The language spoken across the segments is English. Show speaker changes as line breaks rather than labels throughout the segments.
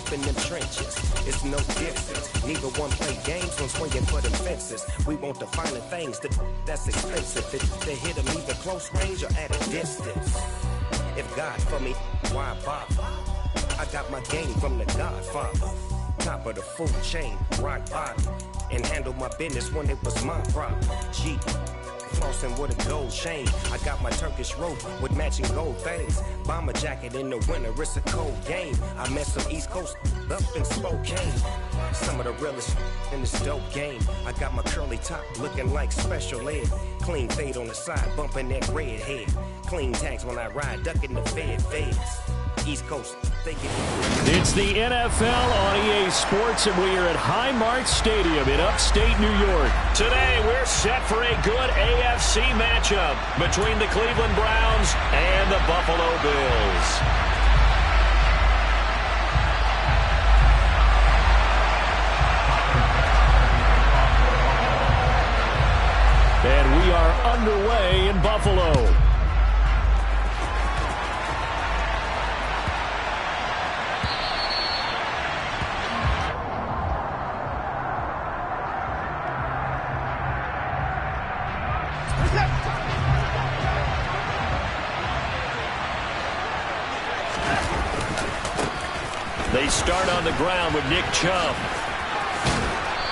up in them trenches. It's no difference. Neither one play games when swinging for them fences. We want the finer things that's expensive. They hit them either close range or at a distance. If God for me, why bother? I got my game from the Godfather. Top of the food chain, rock bottom. And handle my business when it was my problem. G. Flossing with a gold chain. I got my Turkish rope with matching gold things. Bomber jacket in the winter, it's a cold game. I met some East Coast up in Spokane. Some of the realest in this dope game. I got my curly top looking like special ed. Clean fade on the side, bumping that red head. Clean tags when I ride, ducking the feds. East Coast,
it's the NFL on EA Sports, and we are at Highmark Stadium in upstate New York. Today, we're set for a good AFC matchup between the Cleveland Browns and the Buffalo Bills. And we are underway in Buffalo. They start on the ground with Nick Chubb.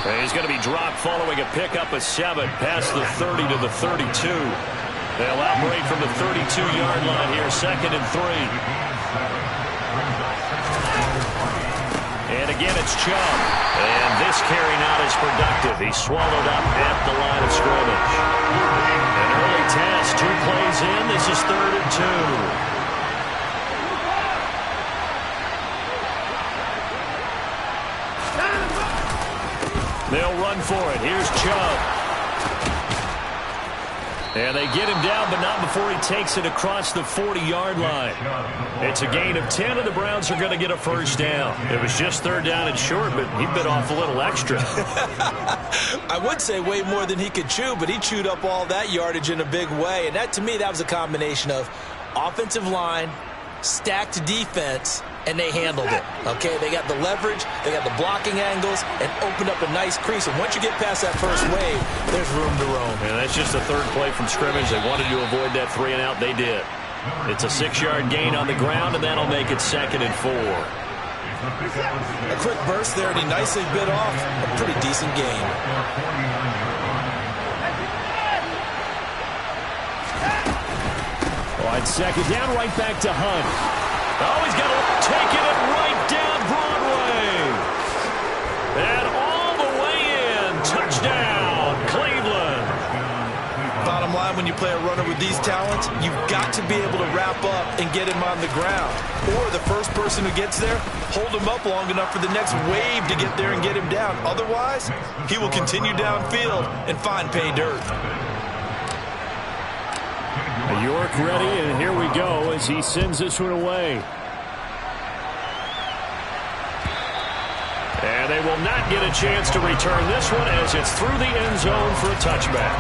And he's going to be dropped following a pickup of 7 past the 30 to the 32. They'll operate from the 32-yard line here, 2nd and 3. And again, it's Chubb. And this carry not as productive. He's swallowed up at the line of scrimmage. An early task, 2 plays in. This is 3rd and 2. They'll run for it. Here's Chubb. And they get him down, but not before he takes it across the 40-yard line. It's a gain of 10, and the Browns are going to get a first down. It was just 3rd down and short, but he bit off a little extra.
I would say way more than he could chew, but he chewed up all that yardage in a big way. And that, to me, that was a combination of offensive line, stacked defense, and they handled it. Okay, they got the leverage, they got the blocking angles, and opened up a nice crease. And once you get past that first wave, there's room to roam.
And that's just the 3rd play from scrimmage. They wanted to avoid that 3-and-out. They did. It's a 6-yard gain on the ground, and that'll make it 2nd and 4.
A quick burst there, and he nicely bit off a pretty decent gain.
On 2nd down, right back to Hunt. Oh, he's got to take it right down Broadway. And all the way in. Touchdown, Cleveland.
Bottom line, when you play a runner with these talents, you've got to be able to wrap up and get him on the ground. Or the first person who gets there, hold him up long enough for the next wave to get there and get him down. Otherwise, he will continue downfield and find pay dirt.
York ready, and here we go as he sends this one away. And they will not get a chance to return this one as it's through the end zone for a touchback.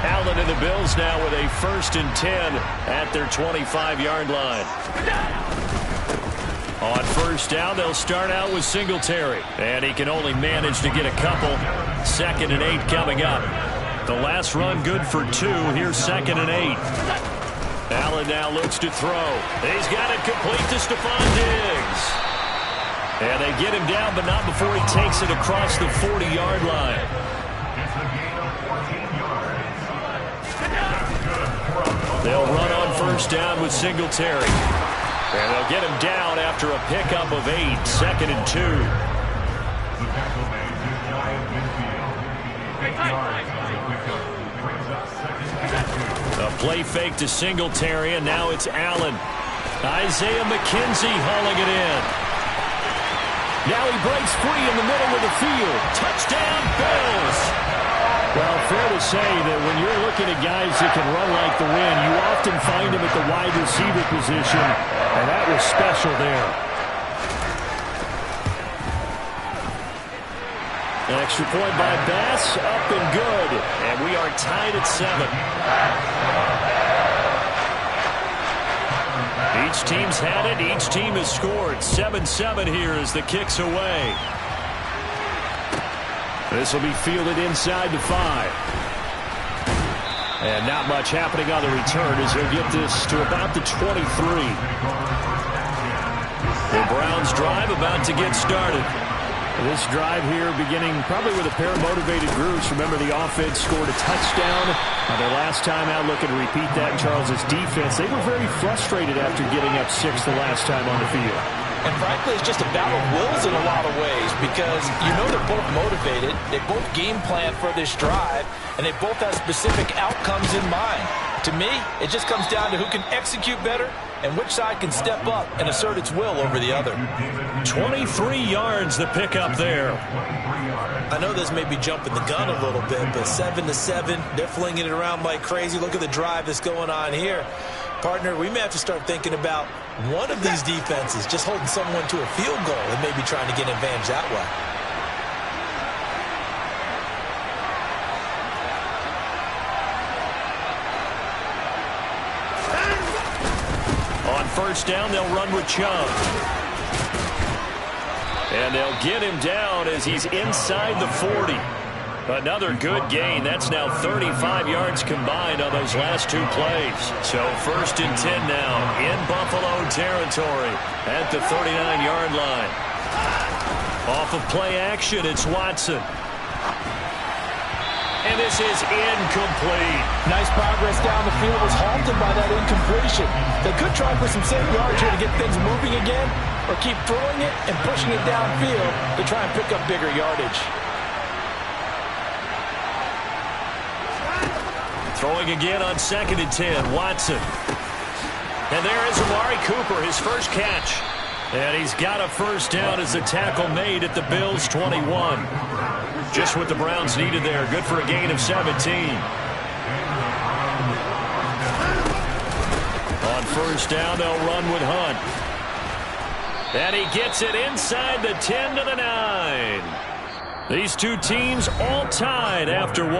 Allen and the Bills now with a 1st and 10 at their 25-yard line. On 1st down, they'll start out with Singletary. And he can only manage to get a couple. 2nd and 8 coming up. The last run good for 2. Here's 2nd and 8. Allen now looks to throw. He's got it complete to Stephon Diggs. And they get him down, but not before he takes it across the 40-yard line. They'll run on 1st down with Singletary. And they'll get him down after a pickup of 8. 2nd and 2. A play fake to Singletary, and now it's Allen. Isaiah McKenzie hauling it in. Now he breaks free in the middle of the field. Touchdown, Bills. Well, fair to say that when you're looking at guys that can run like the wind, you often find them at the wide receiver position, and that was special there. An extra point by Bass, up and good. And we are tied at 7. Each team's had it. Each team has scored. 7-7 here as the kick's away. This will be fielded inside the 5. And not much happening on the return as he'll get this to about the 23. The Browns drive about to get started. This drive here beginning probably with a pair of motivated groups. Remember, the offense scored a touchdown their last time out. Looking to repeat that in Charles's defense. They were very frustrated after getting up 6 the last time on the field.
And frankly, it's just a battle of wills in a lot of ways because you know they're both motivated. They both game plan for this drive, and they both have specific outcomes in mind. To me, it just comes down to who can execute better and which side can step up and assert its will over the other.
23 yards the pickup there.
I know this may be jumping the gun a little bit, but 7-7, they're flinging it around like crazy. Look at the drive that's going on here. Partner, we may have to start thinking about one of these defenses just holding someone to a field goal and maybe trying to get an advantage that way.
On first down, they'll run with Chubb. And they'll get him down as he's inside the 40. Another good gain. That's now 35 yards combined on those last 2 plays. So 1st and 10 now in Buffalo territory at the 39-yard line. Off of play action, it's Watson. And this is incomplete.
Nice progress down the field, was halted by that incompletion. They could try for some safe yards here to get things moving again, or keep throwing it and pushing it downfield to try and pick up bigger yardage.
Throwing again on 2nd and 10, Watson. And there is Amari Cooper, his first catch. And he's got a first down as the tackle made at the Bills' 21. Just what the Browns needed there. Good for a gain of 17. On first down, they'll run with Hunt. And he gets it inside the 10 to the 9. These two teams all tied after 1.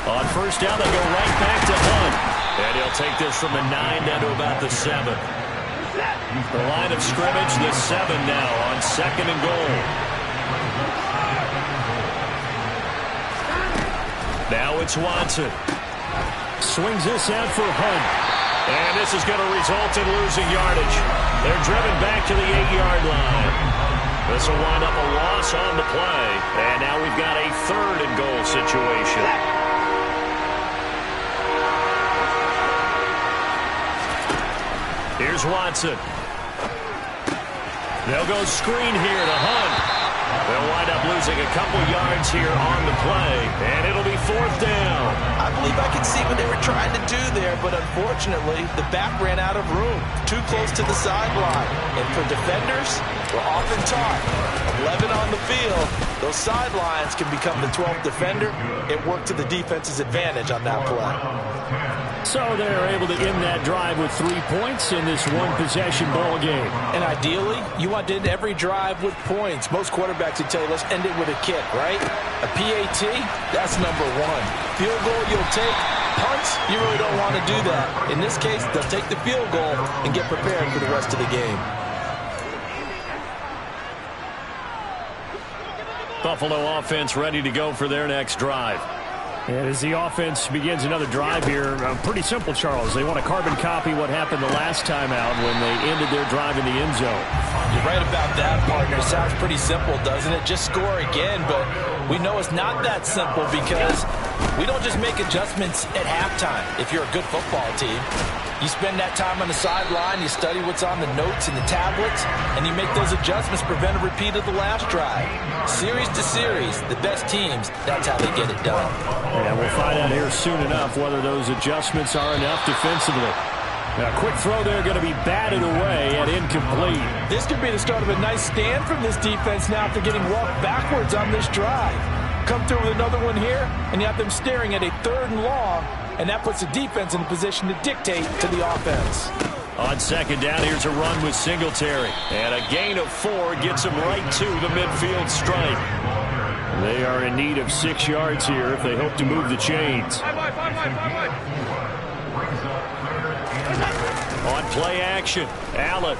On first down, they go right back to Hunt.
And he'll take this from the 9 down to about the 7. The line of scrimmage, the 7 now on 2nd and goal. Now it's Watson. Swings this out for Hunt. And this is going to result in losing yardage. They're driven back to the 8-yard line. This will wind up a loss on the play. And now we've got a 3rd and goal situation. Here's Watson. They'll go screen here to Hunt. They'll wind up losing a couple yards here on the play, and it'll be 4th down.
I believe I can see what they were trying to do there, but unfortunately, the back ran out of room, too close to the sideline. And for defenders, we're often taught, 11 on the field, those sidelines can become the 12th defender. It worked to the defense's advantage on that play.
So they're able to end that drive with 3 points in this one-possession ball game.
And ideally, you want to end every drive with points. Most quarterbacks would tell you, let's end it with a kick, right? A PAT, that's number 1. Field goal, you'll take. Punts, you really don't want to do that. In this case, they'll take the field goal and get prepared for the rest of the game.
Buffalo offense ready to go for their next drive. And as the offense begins another drive here, pretty simple, Charles. They want to carbon copy what happened the last time out when they ended their drive in the end zone.
You're right about that, partner. Sounds pretty simple, doesn't it? Just score again, but we know it's not that simple because we don't just make adjustments at halftime if you're a good football team. You spend that time on the sideline, you study what's on the notes and the tablets, and you make those adjustments, prevent a repeat of the last drive. Series to series, the best teams, that's how they get it done.
And we'll find out here soon enough whether those adjustments are enough defensively. A quick throw there going to be batted away and incomplete.
This could be the start of a nice stand from this defense now after getting walked backwards on this drive. Come through with another one here, and you have them staring at a 3rd and long, and that puts the defense in a position to dictate to the offense.
On 2nd down, here's a run with Singletary. And a gain of 4 gets him right to the midfield stripe. They are in need of 6 yards here if they hope to move the chains. On play action, Allen.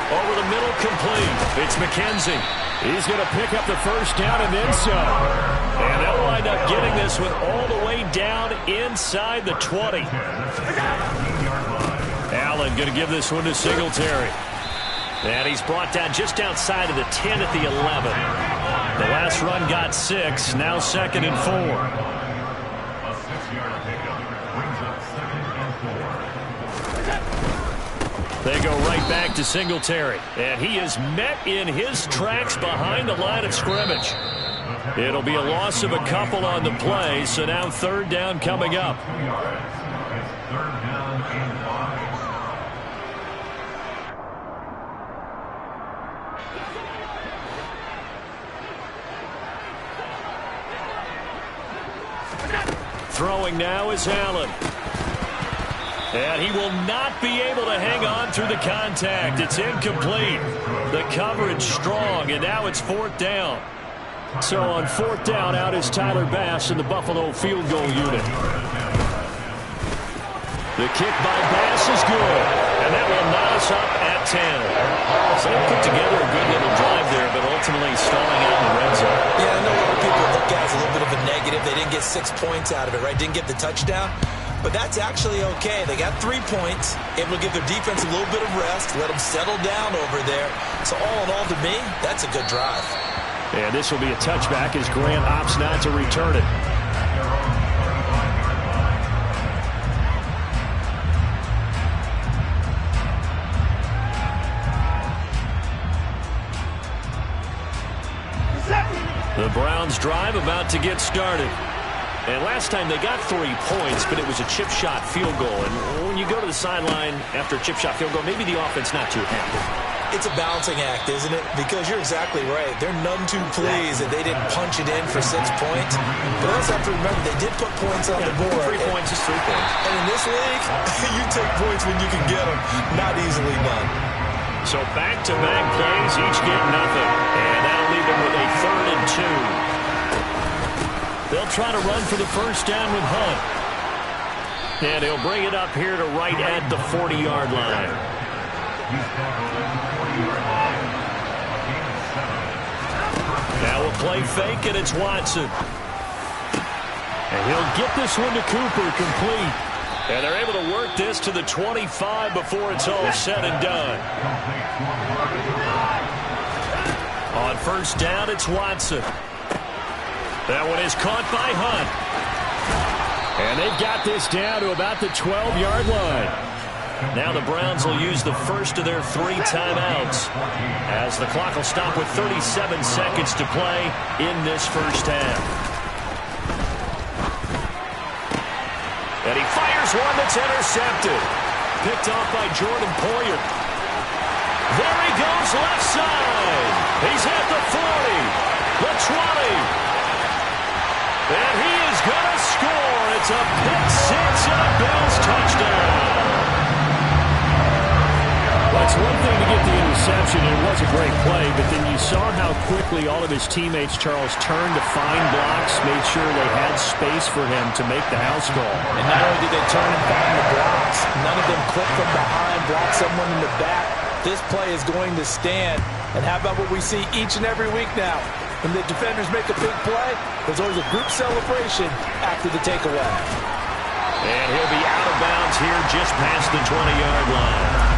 Over the middle, complete. It's McKenzie. He's going to pick up the 1st down and then some. And they'll wind up getting this one all the way down inside the 20. Allen going to give this one to Singletary. And he's brought down just outside of the 10 at the 11. The last run got 6. Now 2nd and 4. They go right back to Singletary. And he is met in his tracks behind the line of scrimmage. It'll be a loss of a couple on the play, so now 3rd down coming up. Throwing now is Allen. And he will not be able to hang on through the contact. It's incomplete. The coverage strong, and now it's 4th down. So on 4th down, out is Tyler Bass in the Buffalo field goal unit. The kick by Bass is good, and that will knot us up at 10. So they put together a good little drive there, but ultimately stalling out in the red zone.
Yeah, I know a lot of people look at it as a little bit of a negative. They didn't get 6 points out of it, right? Didn't get the touchdown. But that's actually okay. They got 3 points, able to give their defense a little bit of rest, let them settle down over there. So all in all, to me, that's a good drive.
And this will be a touchback as Grant opts not to return it. The Browns drive about to get started. And last time they got 3 points, but it was a chip shot field goal. And when you go to the sideline after a chip shot field goal, maybe the offense not too happy.
It's a balancing act, isn't it? Because you're exactly right. They're none too pleased that they didn't punch it in for 6 points. But also have to remember, they did put points on the board.
3 points is 3 points.
And in this league, you take points when you can get them. Not easily done.
So back-to-back plays, each get nothing. And that'll leave them with a 3rd and 2. They'll try to run for the 1st down with Hunt. And he'll bring it up here to right at the 40-yard line. Now a play fake, and it's Watson. And he'll get this one to Cooper, complete. And they're able to work this to the 25 before it's all said and done. On 1st down, it's Watson. That one is caught by Hunt. And they've got this down to about the 12-yard line. Now the Browns will use the first of their 3 timeouts as the clock will stop with 37 seconds to play in this 1st half. And he fires one that's intercepted. Picked off by Jordan Poyer. There he goes left side. He's at the 40, the 20. And he is going to score. It's a pick 6 and a Bills touchdown. Well, it's one thing to get the interception, and it was a great play, but then you saw how quickly all of his teammates, Charles, turned to find blocks, made sure they had space for him to make the house call.
And not only did they turn and find the blocks, none of them clip from behind, block someone in the back. This play is going to stand. And how about what we see each and every week now? When the defenders make a big play, there's always a group celebration after the takeaway.
And he'll be out of bounds here just past the 20-yard line.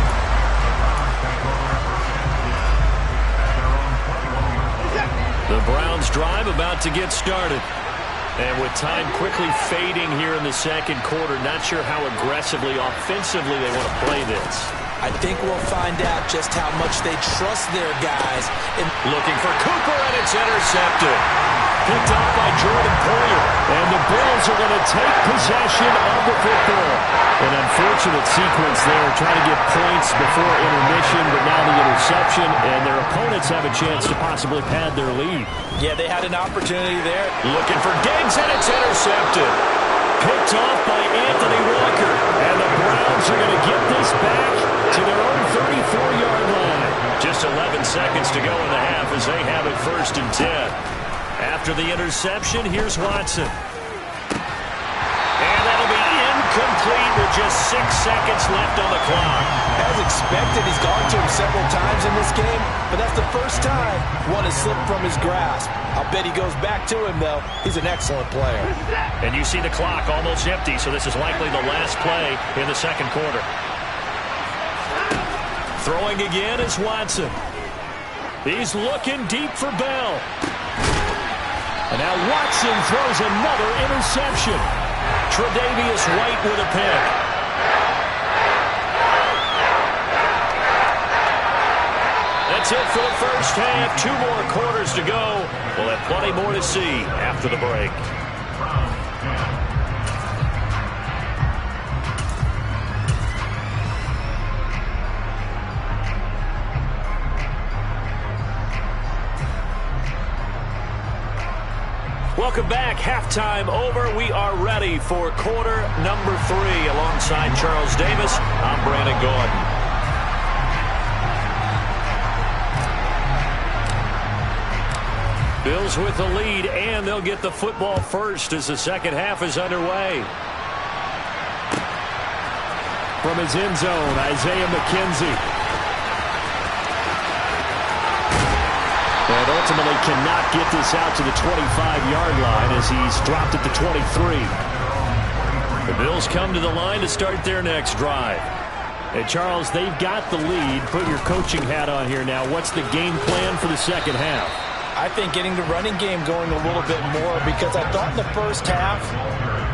The Browns drive about to get started. And with time quickly fading here in the 2nd quarter, not sure how aggressively, offensively they want to play this.
I think we'll find out just how much they trust their guys.
Looking for Cooper, and it's intercepted. picked off by Jordan Poyer. And the Bills are going to take possession of the football. An unfortunate sequence there, trying to get points before intermission, but now the interception, and their opponents have a chance to possibly pad their lead.
Yeah, they had an opportunity there.
Looking for Diggs, and it's intercepted. Picked off by Anthony Walker. And the Browns are going to get this back to their own 34-yard line. Just 11 seconds to go in the half as they have it 1st and 10. After the interception, here's Watson. And that'll be incomplete with just 6 seconds left on the clock.
As expected, he's gone to him several times in this game, but that's the first time one has slipped from his grasp. I'll bet he goes back to him, though. He's an excellent player.
And you see the clock almost empty, so this is likely the last play in the second quarter. Throwing again is Watson. He's looking deep for Bell. And now Watson throws another interception. Tre'Davious White with a pick. That's it for the first half. 2 more quarters to go. We'll have plenty more to see after the break. Welcome back. Halftime over. We are ready for quarter number 3. Alongside Charles Davis, I'm Brandon Gordon. Bills with the lead, and they'll get the football first as the second half is underway. From his end zone, Isaiah McKenzie. And ultimately cannot get this out to the 25-yard line as he's dropped at the 23. The Bills come to the line to start their next drive. And Charles, they've got the lead. Put your coaching hat on here now. What's the game plan for the second half?
I think getting the running game going a little bit more, because I thought in the first half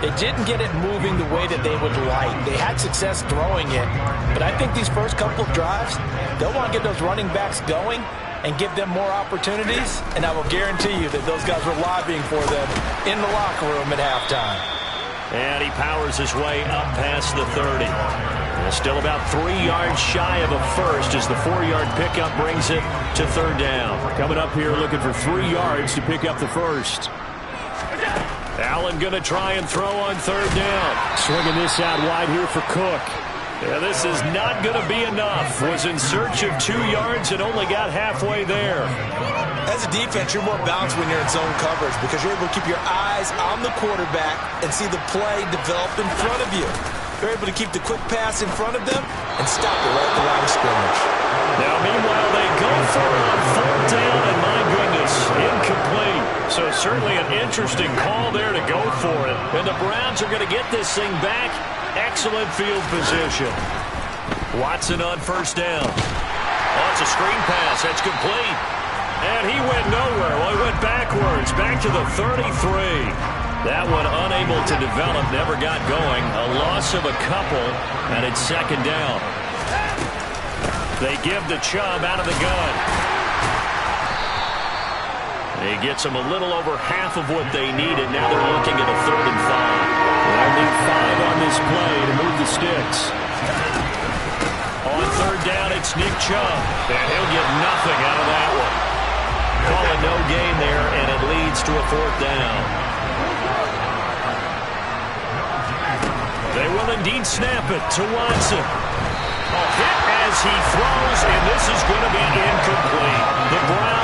they didn't get it moving the way that they would like. They had success throwing it, but I think these first couple of drives, they'll want to get those running backs going and give them more opportunities, and I will guarantee you that those guys were lobbying for them in the locker room at halftime.
And he powers his way up past the 30. Still about 3 yards shy of a first as the 4-yard pickup brings it to 3rd down. Coming up here looking for 3 yards to pick up the first. Allen going to try and throw on 3rd down. Swinging this out wide here for Cook. Yeah, this is not going to be enough. Was in search of 2 yards and only got halfway there.
As a defense, you're more balanced when you're in zone coverage because you're able to keep your eyes on the quarterback and see the play develop in front of you. You're able to keep the quick pass in front of them and stop it right at the line of scrimmage.
Now, meanwhile, they go for it on 4th down, and my goodness, incomplete. So certainly an interesting call there to go for it. And the Browns are going to get this thing back. Excellent field position. Watson on 1st down. Oh, it's a screen pass. That's complete. And he went nowhere. Well, he went backwards, back to the 33. That one unable to develop, never got going. A loss of a couple, and it's 2nd down. They give the Chubb out of the gun. He gets them a little over half of what they needed. Now they're looking at a 3rd and 5. Only 5 on this play to move the sticks. On 3rd down, it's Nick Chubb, and he'll get nothing out of that one. Call it no gain there, and it leads to a 4th down. They will indeed snap it to Watson. A hit as he throws, and this is going to be incomplete. The Browns